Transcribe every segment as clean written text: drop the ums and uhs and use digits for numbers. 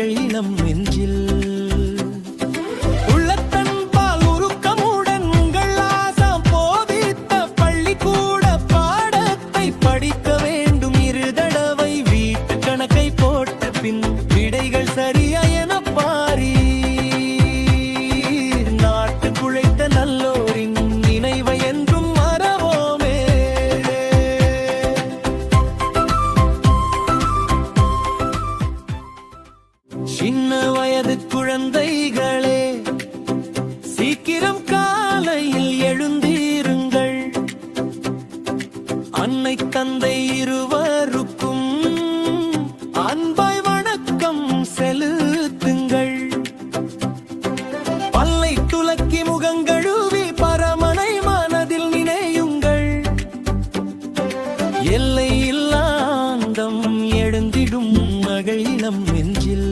மகள் இளம் நெஞ்சில். சின்ன வயது குழந்தைகளே, சீக்கிரம் காலையில் எழுந்தீருங்கள். அன்னை தந்தை இருவருக்கும் அன்பாய் வணக்கம் செலுத்துங்கள். பல்லை துலக்கி முகங்கழுவி பரமனை மனதில் நினையுங்கள். எல்லை இல்லாந்தம் எழுந்திடும் மகள் இளம் நெஞ்சில்.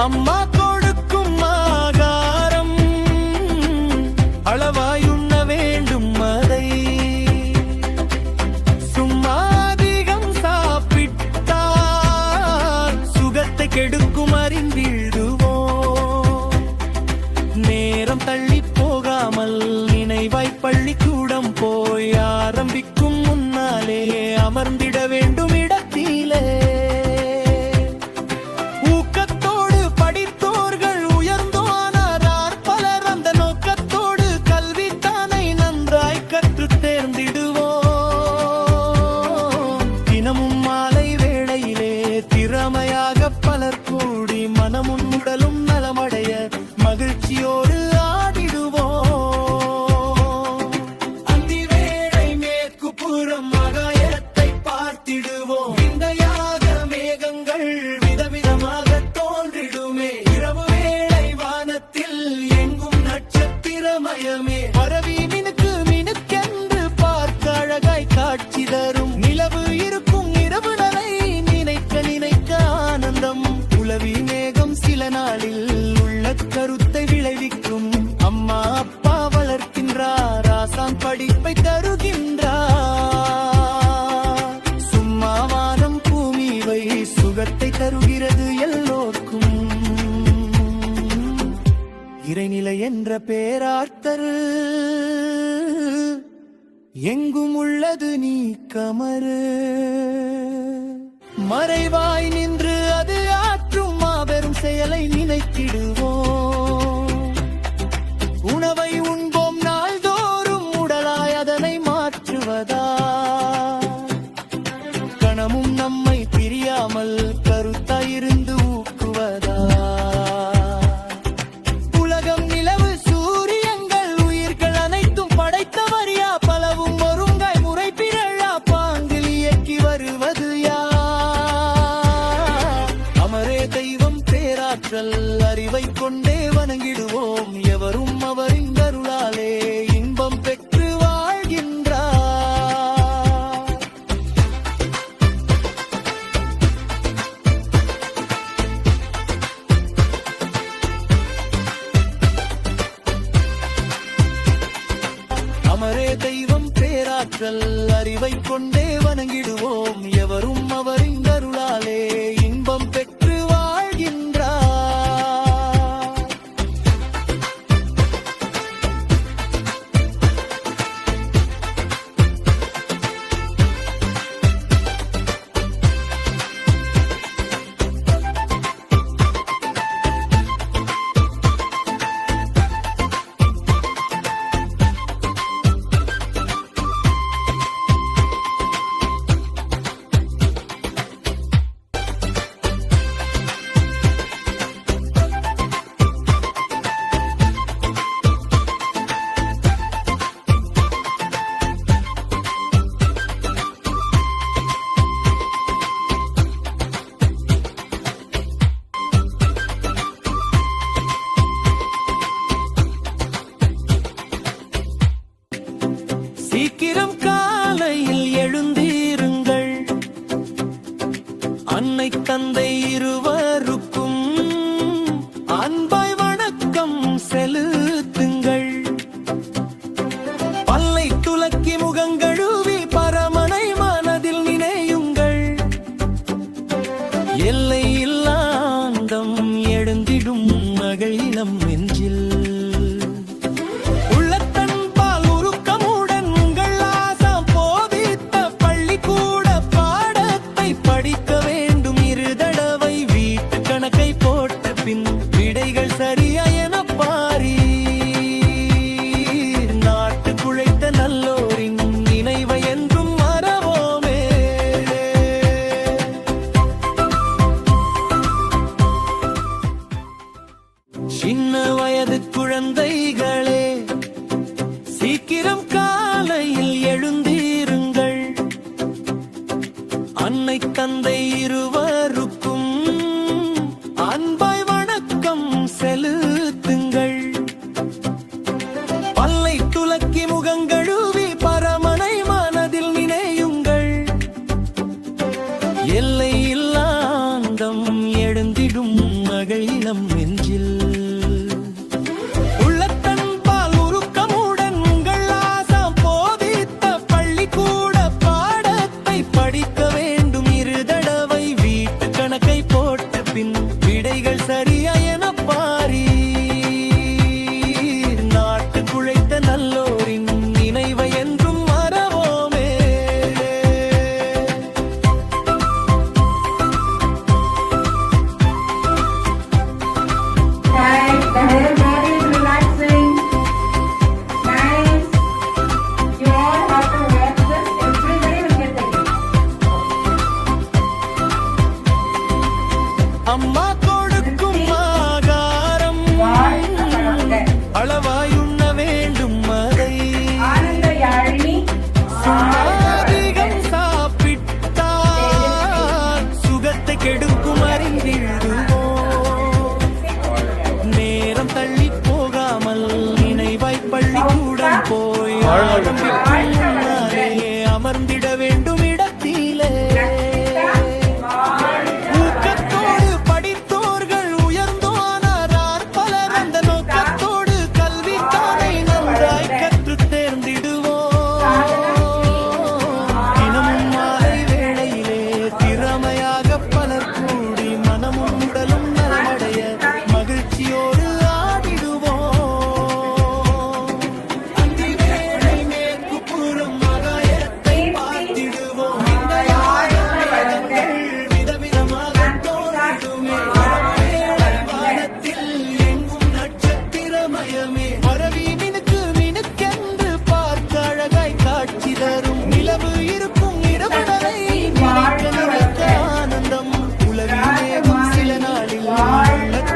அம்மா கொடுக்கும் ஆகாரம் அளவாய் உண்ண வேண்டும். அதை சும்மா அதிகம் சாப்பிட்டால் சுகத்தை கெடுக்கும் அறிந்திடுவோம். நேரம் தள்ளி போகாமல் நினைவாய் பள்ளிக்கூடம் போய் ஆரம்பிக்கும் முன்னாலே அமர்ந்திட வேண்டும் இடத்திலே. மனமும் உடலும் நலமடைய மகிழ்ச்சியோடு ஆடிடுவோம். அந்தி வேளை மேற்கு புறம் ஆகாயத்தை பார்த்திடுவோம். விந்தையாக மேகங்கள் விதவிதமாக தோன்றிடுமே. இரவு வேளை வானத்தில் எங்கும் நட்சத்திரமயமே. பரவி மினுக்கு மினுக்கென்று பார்க்க அழகாய் காட்சி தரும். நிலவு இருக்கும் இரவு நலை நினைக்க நினைக்க ஆனந்தம். உலவி மேகம் சில நாளில் உள்ள கருத்தை விளைவிக்கும். அம்மா அப்பா வளர்க்கின்றார், ஆசான் படிப்பை தருகின்றார். சும்மா வானம் பூமிவை சுகத்தை தருகிறது எல்லோர்க்கும். இறைநிலை என்ற பேரார்த்தர் எங்கும் உள்ளது நீ கமரு. மறைவாய் நின்று அது ஆற்றும் மாபெரும் செயலை நினைத்திடுவோம். உணவை உண்போம் நாள்தோறும் உடலாய் அதனை மாற்றுவதா. கணமும் நம்மை பிரியாமல் கருத்தாயிருந்து ஊக்குவதா. உலகம் நிலவு சூரியங்கள் உயிர்கள் அனைத்தும் படைத்தவரியா. பலவும் ஒருங்காய் முறை பிறழா பாங்கில் இயக்கி வருவது யார்? தெய்வம் பேராற்றல் அறிவை கொண்டே வணங்கிடுவோம். எவரும் அவரின் அருளாலே இன்பம் பெற்று வாழ்கின்றார். அமரே தெய்வம் பேராற்றல் அறிவை கொண்டே வணங்கிடுவோம். எவரும் அவரின் அருளாலே இன்பம் பெற்று வயது குழந்தைகளே, சீக்கிரம் காலையில் எழுந்தீருங்கள். அன்னை தந்தை இருவருக்கும் அன்பாய் வணக்கம் செலுத்துங்கள். பல்லை துலக்கி முகங்கழுவி பரமனை மனதில் நினையுங்கள். எல்லை இல்லாந்தம் எழுந்திடும் மகளிடம் நெஞ்சில் உள்ளத்தன்பால் உருக்கமுடன் உங்கள் ஆசாம் போதித்த பள்ளிக்கூட பாடத்தை படிக்க வேண்டும். 2 தடவை வீட்டு கணக்கை போட்ட பின் விடைகள் சரியா என பாரீர். நாட்டு குழைத்த நல்லோரின் நினைவை என்றும் மறவோமே. Nice, the hair body is relaxing. Nice. You all have to watch this. Everybody will get the gift. அம்மா கொடுக்கும் ஆகாரம் வாழ்க வளமுடன். அளவாயுண்ண வேண்டும் அதை. ஆனந்த யாழினி. அதிகம் சாப்பிட்டால் சுகத்தை கெடுக்கும் அறிந்திடுவோம். நேரம் தள்ளி போகாமல் நினைவாய் பள்ளிக்கூடம் போய் ஆரம்பிக்கும் அமர்ந்திட வேண்டும் இடத்திலே. ஊக்கத்தோடு படித்தோர்கள் உயர்ந்தோனார் பலர். அந்த நோக்கத்தோடு கல்வித்தானை நன்றாய் கற்று தேர்ந்திடுவோம். தினமும் மாலை வேளையிலே திறமையாக பலர் கூடி மனமும் உடலும் நலமடைய மகிழ்ச்சியோடு ஆடிடுவோம். அந்தி வேளை மேற்கு புறம் ஆகாயத்தை பார்த்திடுவோம். இந்த யாழங்கள் விதவிதமாக தோன்றிடுமே. வேளை வானத்தில் எங்கும் நட்சத்திரமயமே. பரவி மினுக்கு மினுக்கென்று பார்க்க அழகாய் காட்சி தரும் நிலவு இருக்கும் இடமுடலை நினைக்க நினைக்க ஆனந்தம். உலகில் மேகம் சில நாளில்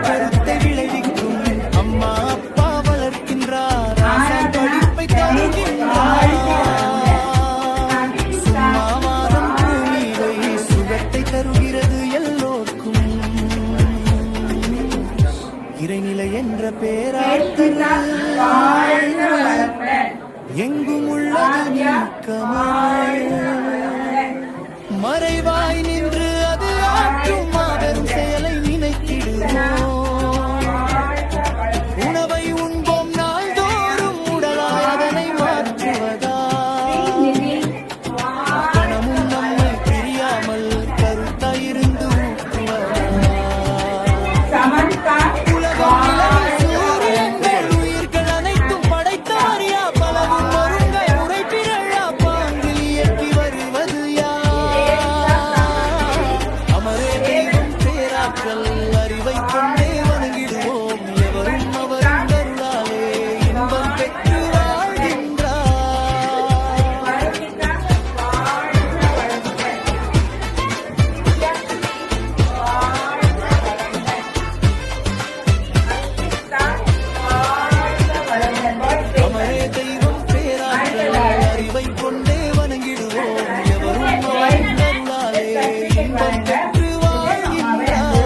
கருத்தை விளைவிக்கும். அம்மா அப்பா வளர்க்கின்றார், ஆசான் படிப்பை தருகின்றார். சும்மாவாரம் பூமியை சுகத்தை தருகிறது எல்லோர்க்கும். இறைநிலை என்ற பேராற்றல் வாழ்க வளமுடன். எங்கும் உள்ளது நீக்கமாய். மறைவாய் நின்று அது ஆற்றும் மாபெரும் செயலை நினைத்திடுவோம். உணவை உண்போம் நாள்தோறும் உடலாய் அதனை மாற்றுவதா. கணமும் நம்மை பிரியாமல் கருத்தாயிருந்து ஊக்குவதா. சமந்தா. உலகம் நிலவு சூரியன்கள் உயிர்கள் அனைத்தும் படைத்த அறியா பலவும் ஒருங்காய் முறை பிறழா பாங்கில் இயக்கி வருவது யார்? அமரே தெய்வம் பேராற்றல் அறிவை கொண்டே வணங்கிடுவோம். எவரும் அவரும் அருளாலே இன்பம் பெற்று வாழ்கின்றார். அமரே தெய்வம் பேராற்றல் அறிவை கொண்டே வணங்கிடுவோம். எவரும் அவரும் அருளாலே இன்பம் பெற்று வாழ்கின்றார்.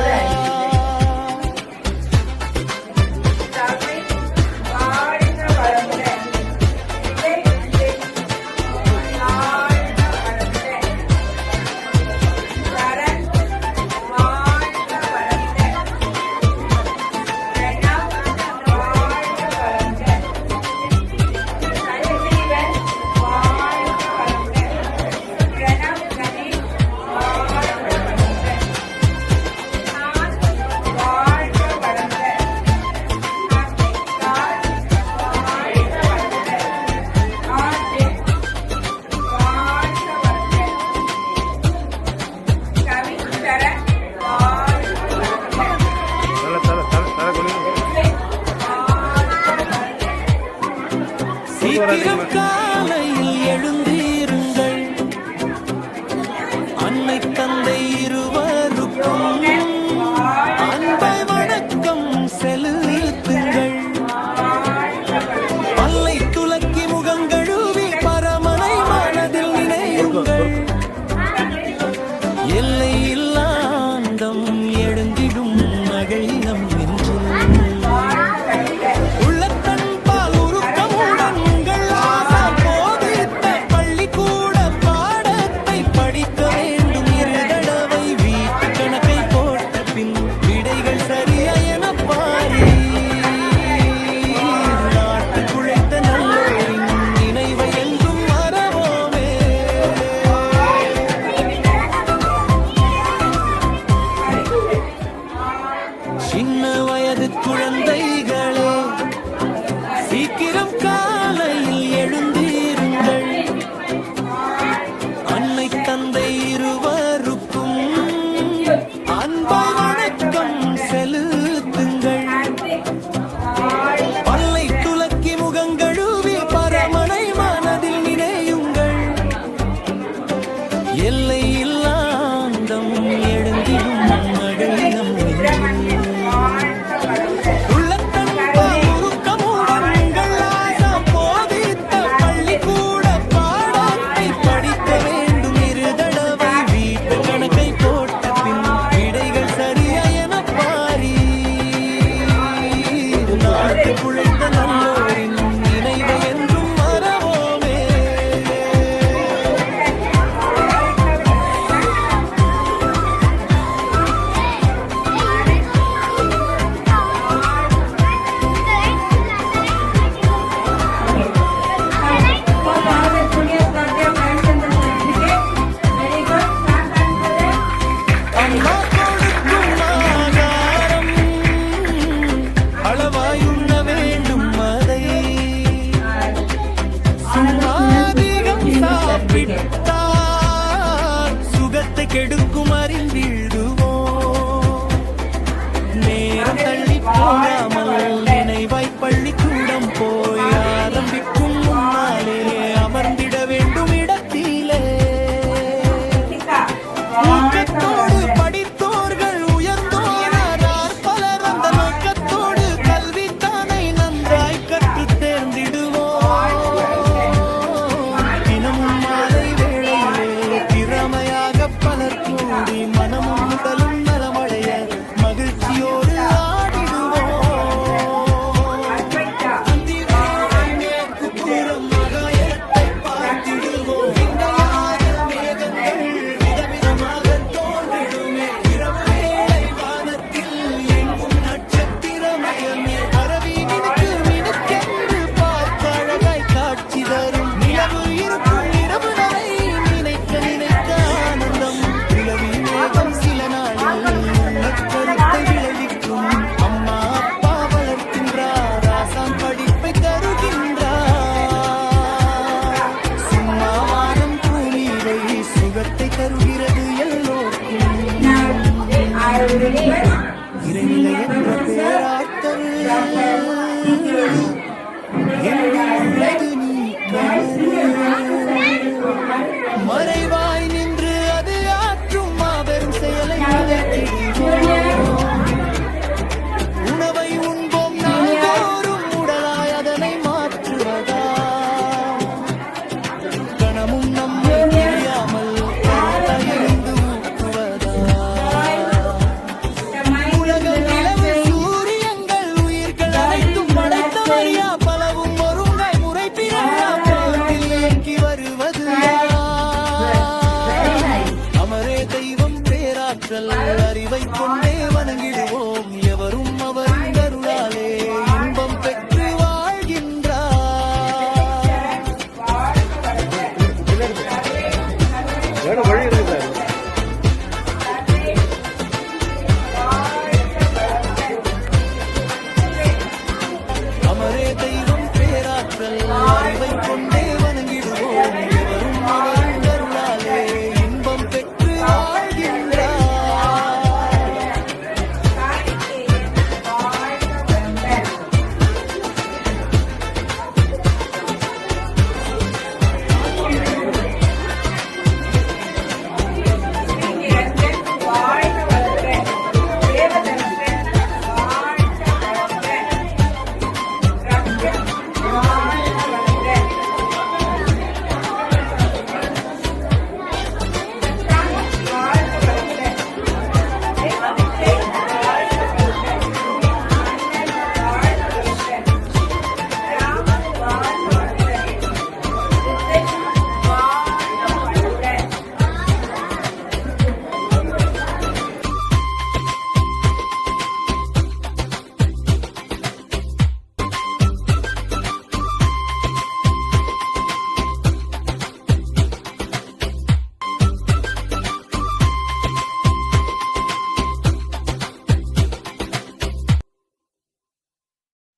சீக்கிரம் காலையில் எழுந்தீருங்கள். அன்னை தந்தை இருவருக்கும் அன்பை வணக்கம் செலுத்துங்கள். மறைந்த நல்லோரின் நினைவை என்றும் மறவோமே. அம்மா கொடுக்கும் ஆகாரம் அளவாயுண்ண வேண்டும் அதை அதிகம் சாப்பிட்டால் சுகத்தை கெடுக்கும் அறிந்திடுவோம். நேரம் தள்ளி போகாமல் நினைவாய் பள்ளிக்கூடம் போய் ஆரம்பிக்கும் முன்னாலே அமர்ந்திட வேண்டும் இடத்திலே. ஊக்கத்தோடு படித்தோர்கள் உயர்ந்தோரார் பலர் அந்த நோக்கத்தோடு கல்வித்தானை நன்றாய் கற்றுத் தேர்ந்திடுவோம். தினமும் மாலை வேளையிலே திறமையாக பலர் கூடி மனமும் உடலும் நலமடைய மகிழ்ச்சியோடு ஆடிடுவோம். அந்திவேளை மேற்குப்புறம் ஆகாயத்தை பார்த்திடுவோம். விண்ணையாத மேகங்கள் விதவிதமாக தோன்றிடுமே. இரவு வேளை வானத்தில் எங்கும் நட்சத்திரமயமே பரவி மினுக்கென்று பார்க்க அழகாய் காட்சி தரும். நிலவு இருக்கும் இரவு வரை நினைக்க நினைக்க ஆனந்தம். நிலவி மேகம் சில நாளில் நற்கருத்தை விளைவிக்கும். அம்மா அப்பா வளர்க்கின்றார், ஆசான் படிப்பை தருகின்றார். சும்மா வானம் பூமியிலே சுகத்தை தருகிறது எல்லோருக்கும். இறைநிலை என்ற பேராற்றல் எங்கும் உள்ளது நீ மறைவாய் நின்று அது ஆற்றும் மாபெரும் செயலை விளக்கிடுவோம். உணவை உண்போம் நாள்தோறும் உடலாய் அதனை மாற்றுவதா கணமும் நம்மை தெரியாமல் தயந்து ஊக்குவதா. உலகம் நிலவு சூரியங்கள் உயிர்கள் அனைத்தும் படைத்தவரியா பலவும் ஒருங்காய் முறை பிறந்தா பாட்டில் இயக்கி வருவது அமரே தெய்வம் பேராற்றல் அறிவை கொண்டே வணங்கிடுவோம். எவரும் அவரின் அருளாலே இன்பம் பெற்று வாழ்கின்றார். அமரே தெய்வம் பேராற்றல் அறிவை கொண்டே வணங்கிடுவோம். எவரும் அவரின் அருளாலே இன்பம் பெற்று வாழ்கின்றார்.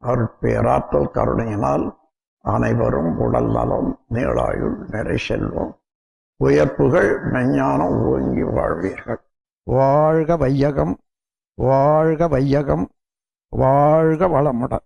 அருட்பேராற்றல் கருணையினால் அனைவரும் உடல் நலம், நீளாயுள், நிறை செல்வம், உயர்ப்புகள், மெஞ்ஞானம் ஓங்கி வாழ்வீர்கள். வாழ்க வையகம், வாழ்க வையகம், வாழ்க வளமுடன்.